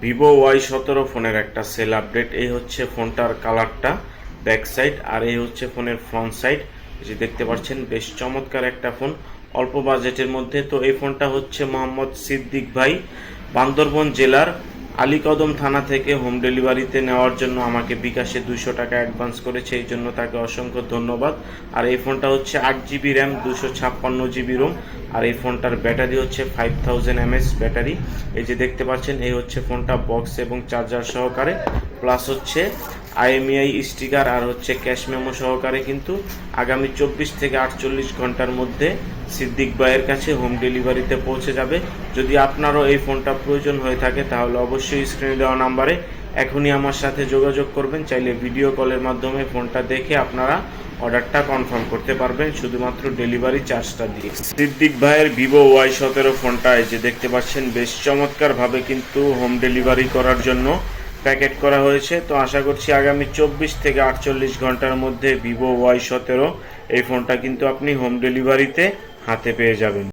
Vivo Y17 ফোনের একটা sell update. এই হচ্ছে ফোনটার কালারটা, ব্যাক সাইড, আর এই হচ্ছে ফোনের ফ্রন্ট সাইড। যে দেখতে পাচ্ছেন বেশ চমৎকার একটা ফোন অল্প বাজেটের মধ্যে। তো এই ফোনটা হচ্ছে মোহাম্মদ সিদ্দিক ভাই বান্দরবন জেলার আলীকদম থানা থেকে হোম ডেলিভারিতে নেওয়ার জন্য আমাকে বিকাশে 200 টাকা অ্যাডভান্স করেছে, এই জন্য তাকে অসংখ্য ধন্যবাদ। আর এই ফোনটা হচ্ছে 8GB র্যাম, 256GB রোম, আর এই ফোনটার ব্যাটারি হচ্ছে 5000 mAh ব্যাটারি। এই যে দেখতে পাচ্ছেন এই হচ্ছে ফোনটা বক্স এবং চার্জার সহকারে, প্লাস হচ্ছে IMEI স্টিকার আর হচ্ছে ক্যাশ মেমো সহকারে কিন্তু আগামী 24 থেকে 48 ঘন্টার মধ্যে সিদ্দিক ভাইয়ের কাছে হোম ডেলিভারিতে পৌঁছে যাবে। যদি আপনারও এই ফোনটা প্রয়োজন হয়ে থাকে তাহলে অবশ্যই স্ক্রিনে দেওয়া নাম্বারে এখনই আমার সাথে যোগাযোগ করবেন। চাইলে ভিডিও কলের মাধ্যমে ফোনটা দেখে আপনারা অর্ডারটা কনফার্ম করতে পারবেন শুধুমাত্র ডেলিভারি চার্জটা দিয়ে। সিদ্দিক ভাইয়ের ভিভো Y17 ফোনটা এই যে দেখতে পাচ্ছেন বেশ চমৎকারভাবে কিন্তু হোম ডেলিভারি করার জন্য প্যাকেট করা হয়েছে। তো আশা করছি আগামী 24 থেকে 48 ঘন্টার মধ্যে ভিভো Y17 এই ফোনটা কিন্তু আপনি হোম ডেলিভারিতে হাতে পেয়ে যাবেন।